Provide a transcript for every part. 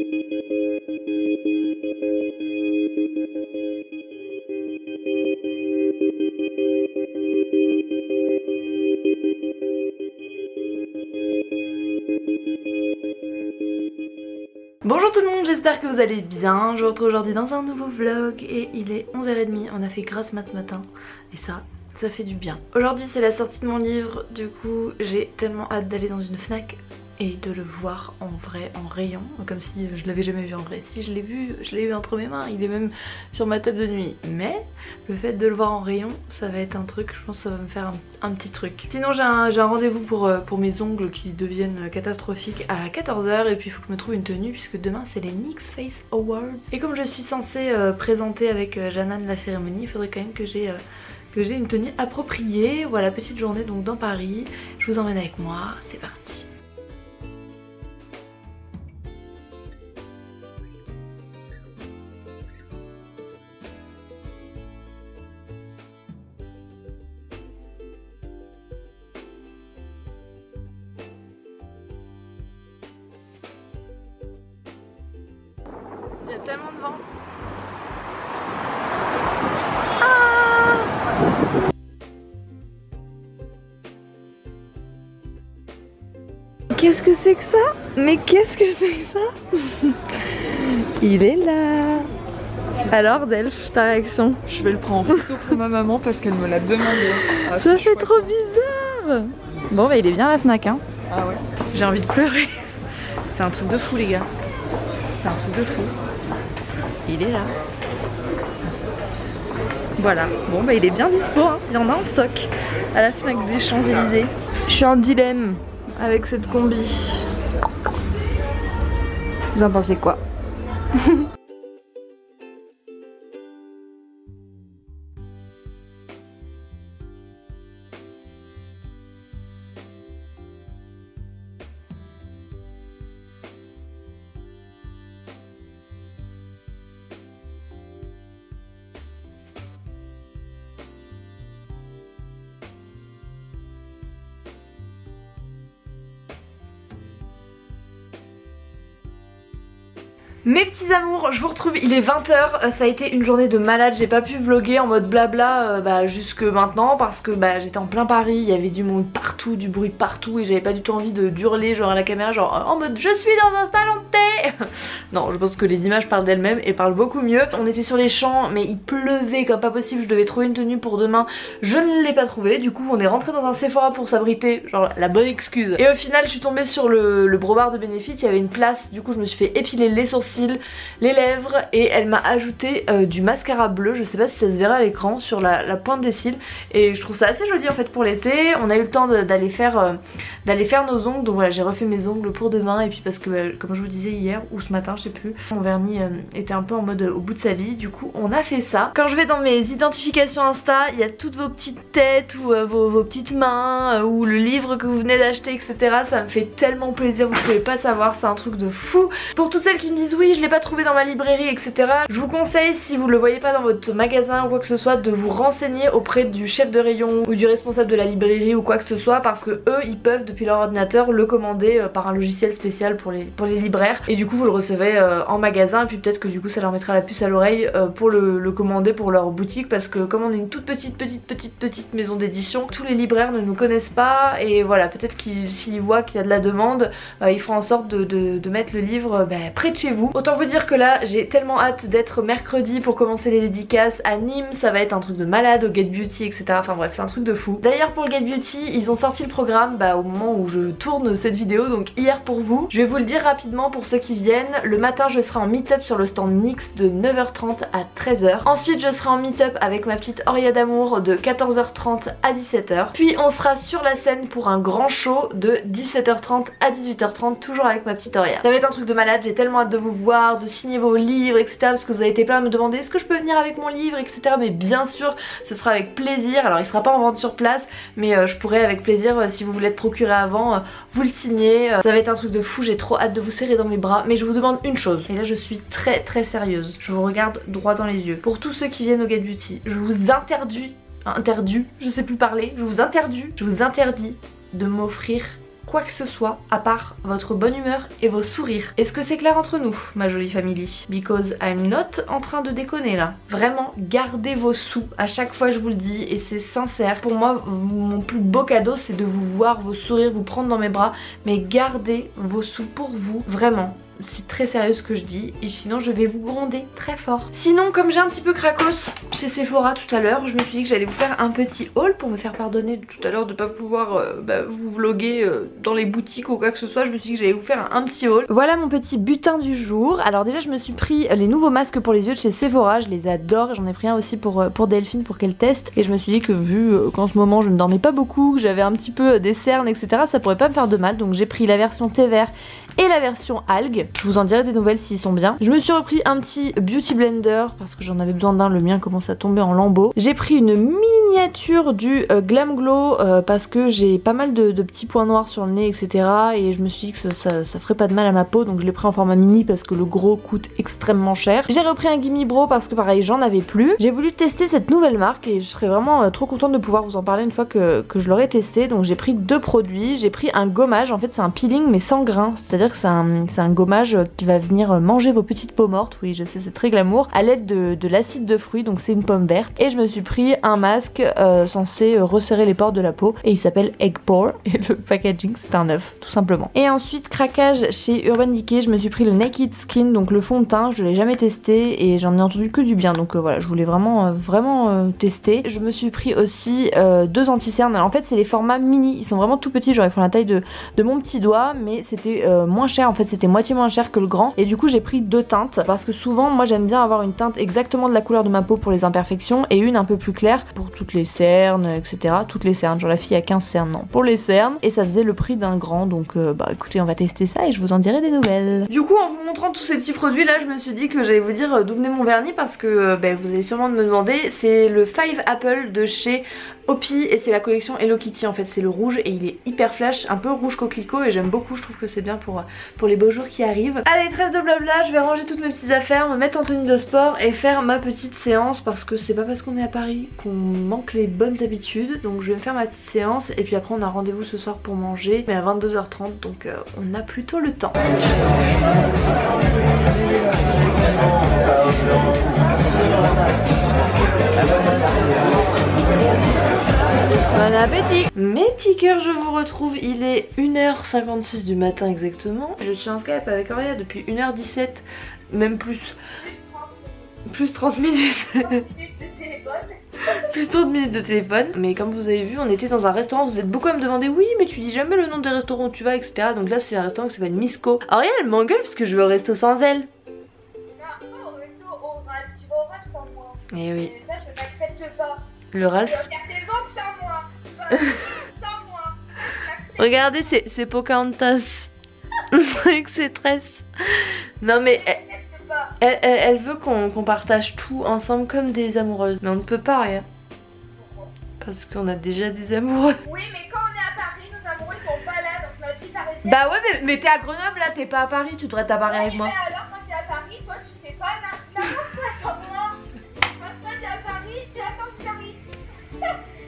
Bonjour tout le monde, j'espère que vous allez bien. Je vous retrouve aujourd'hui dans un nouveau vlog et il est 11h30. On a fait grasse mat ce matin et ça fait du bien. Aujourd'hui c'est la sortie de mon livre, du coup j'ai tellement hâte d'aller dans une Fnac et de le voir en vrai, en rayon, comme si je l'avais jamais vu en vrai. Si je l'ai eu entre mes mains, il est même sur ma table de nuit. Mais le fait de le voir en rayon, ça va être un truc, je pense que ça va me faire un petit truc. Sinon j'ai un rendez-vous pour mes ongles qui deviennent catastrophiques à 14h et puis il faut que je me trouve une tenue puisque demain c'est les NYX Face Awards. Et comme je suis censée présenter avec Janan la cérémonie, il faudrait quand même que j'ai une tenue appropriée. Voilà, petite journée donc dans Paris. Je vous emmène avec moi, c'est parti. Il y a tellement de vent. Qu'est-ce que c'est que ça? Mais qu'est-ce que c'est que ça? Il est là. Alors Delph, ta réaction? Je vais le prendre en photo pour ma maman parce qu'elle me l'a demandé. Ah, ça fait trop bizarre. Bon bah il est bien la Fnac hein. Ah ouais. J'ai envie de pleurer. C'est un truc de fou les gars. C'est un truc de fou. Il est là. Voilà. Bon bah il est bien dispo hein. Il y en a en stock à la Fnac des Champs-Élysées. Je suis en dilemme avec cette combi. Vous en pensez quoi? Mes petits amours, je vous retrouve, il est 20h, ça a été une journée de malade, j'ai pas pu vlogger en mode blabla jusque maintenant parce que j'étais en plein Paris, il y avait du monde partout, du bruit partout et j'avais pas du tout envie de hurler genre à la caméra genre en mode je suis dans un salon de thé. Non, je pense que les images parlent d'elles-mêmes et parlent beaucoup mieux. On était sur les champs mais il pleuvait comme pas possible, je devais trouver une tenue pour demain, je ne l'ai pas trouvée, du coup on est rentré dans un Sephora pour s'abriter, genre la bonne excuse. Et au final je suis tombée sur le Brobard de Benefit, il y avait une place, du coup je me suis fait épiler les sourcils, les lèvres et elle m'a ajouté du mascara bleu, je sais pas si ça se verra à l'écran, sur la pointe des cils et je trouve ça assez joli en fait pour l'été. On a eu le temps d'aller faire nos ongles, donc voilà j'ai refait mes ongles pour demain et puis parce que comme je vous disais hier ou ce matin je sais plus, mon vernis était un peu en mode au bout de sa vie, du coup on a fait ça. Quand je vais dans mes identifications Insta, il y a toutes vos petites têtes ou vos petites mains ou le livre que vous venez d'acheter etc, ça me fait tellement plaisir, vous pouvez pas savoir, c'est un truc de fou. Pour toutes celles qui me disent oui je l'ai pas trouvé dans ma librairie etc, je vous conseille si vous le voyez pas dans votre magasin ou quoi que ce soit de vous renseigner auprès du chef de rayon ou du responsable de la librairie ou quoi que ce soit parce que eux ils peuvent depuis leur ordinateur le commander par un logiciel spécial pour les libraires et du coup vous le recevez en magasin et puis peut-être que du coup ça leur mettra la puce à l'oreille pour le commander pour leur boutique parce que comme on est une toute petite maison d'édition, tous les libraires ne nous connaissent pas et voilà peut-être qu'ils s'ils voient qu'il y a de la demande ils feront en sorte de mettre le livre près de chez vous. Autant vous dire que là j'ai tellement hâte d'être mercredi pour commencer les dédicaces à Nîmes, ça va être un truc de malade au Get Beauty etc, enfin bref c'est un truc de fou. D'ailleurs pour le Get Beauty ils ont sorti le programme au moment où je tourne cette vidéo, donc hier pour vous. Je vais vous le dire rapidement pour ceux qui viennent. Le matin je serai en meet-up sur le stand NYX de 9h30 à 13h. Ensuite je serai en meet-up avec ma petite Oria d'amour de 14h30 à 17h. Puis on sera sur la scène pour un grand show de 17h30 à 18h30 toujours avec ma petite Oria. Ça va être un truc de malade, j'ai tellement hâte de vous voir, de signer vos livres etc parce que vous avez été plein à me demander est-ce que je peux venir avec mon livre etc, mais bien sûr ce sera avec plaisir. Alors il sera pas en vente sur place mais je pourrai avec plaisir si vous voulez être procuré avant vous le signer. Ça va être un truc de fou, j'ai trop hâte de vous serrer dans mes bras mais je vous demande une chose et là je suis très sérieuse, je vous regarde droit dans les yeux. Pour tous ceux qui viennent au Get Beauty, je vous interdis, je sais plus parler, je vous interdis de m'offrir quoi que ce soit à part votre bonne humeur et vos sourires. Est-ce que c'est clair entre nous, ma jolie famille? Because I'm not en train de déconner là. Vraiment, gardez vos sous. À chaque fois je vous le dis et c'est sincère. Pour moi, mon plus beau cadeau c'est de vous voir, vos sourires, vous prendre dans mes bras. Mais gardez vos sous pour vous, vraiment. C'est très sérieux ce que je dis et sinon je vais vous gronder très fort. Sinon comme j'ai un petit peu cracos chez Sephora tout à l'heure, je me suis dit que j'allais vous faire un petit haul pour me faire pardonner tout à l'heure de pas pouvoir vous vloguer dans les boutiques ou quoi que ce soit. Je me suis dit que j'allais vous faire un petit haul. Voilà mon petit butin du jour. Alors déjà je me suis pris les nouveaux masques pour les yeux de chez Sephora, je les adore. J'en ai pris un aussi pour Delphine pour qu'elle teste et je me suis dit que vu qu'en ce moment je ne dormais pas beaucoup, que j'avais un petit peu des cernes etc, ça pourrait pas me faire de mal. Donc j'ai pris la version thé vert et la version algue. Je vous en dirai des nouvelles s'ils sont bien. Je me suis repris un petit beauty blender parce que j'en avais besoin d'un, le mien commence à tomber en lambeaux. J'ai pris une miniature du Glam Glow parce que j'ai pas mal de petits points noirs sur le nez etc. Et je me suis dit que ça ferait pas de mal à ma peau, donc je l'ai pris en format mini parce que le gros coûte extrêmement cher. J'ai repris un Gimme Bro parce que pareil j'en avais plus. J'ai voulu tester cette nouvelle marque et je serais vraiment trop contente de pouvoir vous en parler une fois que je l'aurai testé. Donc j'ai pris deux produits. J'ai pris un gommage, en fait c'est un peeling mais sans grain, c'est-à-dire que c'est un gommage qui va venir manger vos petites peaux mortes, oui je sais c'est très glamour, à l'aide de l'acide de fruits, donc c'est une pomme verte. Et je me suis pris un masque censé resserrer les pores de la peau et il s'appelle Egg Pore et le packaging c'est un œuf tout simplement. Et ensuite craquage chez Urban Decay, je me suis pris le Naked Skin, donc le fond de teint, je l'ai jamais testé et j'en ai entendu que du bien, donc voilà je voulais vraiment tester. Je me suis pris aussi deux anti-cernes, alors en fait c'est les formats mini, ils sont vraiment tout petits, genre ils font la taille de mon petit doigt, mais c'était moins cher, en fait c'était moitié moins cher que le grand et du coup j'ai pris deux teintes parce que souvent moi j'aime bien avoir une teinte exactement de la couleur de ma peau pour les imperfections et une un peu plus claire pour toutes les cernes etc. Toutes les cernes, genre la fille a 15 cernes, non, pour les cernes, et ça faisait le prix d'un grand, donc bah écoutez on va tester ça et je vous en dirai des nouvelles. Du coup en vous montrant tous ces petits produits là je me suis dit que j'allais vous dire d'où venait mon vernis parce que vous allez sûrement me demander. C'est le 5 Apple de chez Opi et c'est la collection Hello Kitty, en fait c'est le rouge et il est hyper flash, un peu rouge coquelicot et j'aime beaucoup, je trouve que c'est bien pour les beaux jours qui arrivent. Allez trêve de blabla, je vais ranger toutes mes petites affaires, me mettre en tenue de sport et faire ma petite séance parce que c'est pas parce qu'on est à Paris qu'on manque les bonnes habitudes. Donc je vais me faire ma petite séance et puis après on a rendez-vous ce soir pour manger mais à 22h30 donc on a plutôt le temps. Bon appétit! Mes petits cœurs, je vous retrouve, il est 1h56 du matin exactement. Je suis en Skype avec Auréa depuis 1h17, même plus. Plus 30 minutes. Plus 30 minutes de téléphone. Mais comme vous avez vu, on était dans un restaurant, vous êtes beaucoup à me demander oui mais tu dis jamais le nom des restaurants où tu vas etc. Donc là c'est un restaurant qui s'appelle Misco. Auréa elle m'engueule parce que je vais au resto sans elle. Au resto au Ralph, tu vas au Ralph sans moi. Eh oui. Et ça je n'accepte pas. Le Ralph. Tu regardes tes ongles sans moi. Sans moi. Regardez c'est Pocahontas. Avec ses tresses. Non mais elle veut qu'on partage tout ensemble comme des amoureuses. Mais on ne peut pas rien. Parce qu'on a déjà des amoureux. Oui mais quand on est à Paris, nos amoureux ils sont pas là, donc notre vie parisienne. Bah ouais mais t'es à Grenoble là, t'es pas à Paris, tu devrais être à Paris avec moi. Mais alors quand t'es à Paris, toi tu fais pas n'importe quoi sans moi. Quand toi t'es à Paris, tu attends Paris.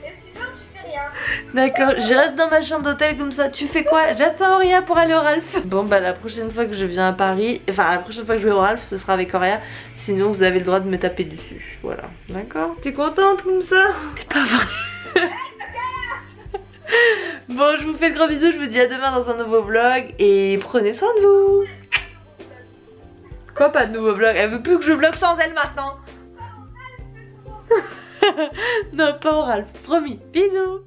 Et sinon tu fais rien. D'accord, je reste dans ma chambre d'hôtel comme ça. Tu fais quoi? J'attends Auréa pour aller au Ralph. Bon bah la prochaine fois que je viens à Paris, enfin la prochaine fois que je vais au Ralph, ce sera avec Auréa. Sinon vous avez le droit de me taper dessus. Voilà, d'accord? T'es contente comme ça? T'es pas vrai. Bon je vous fais de gros bisous, je vous dis à demain dans un nouveau vlog. Et prenez soin de vous. Quoi pas de nouveau vlog? Elle veut plus que je vlog sans elle maintenant. Non pas au Ralph, promis. Bisous.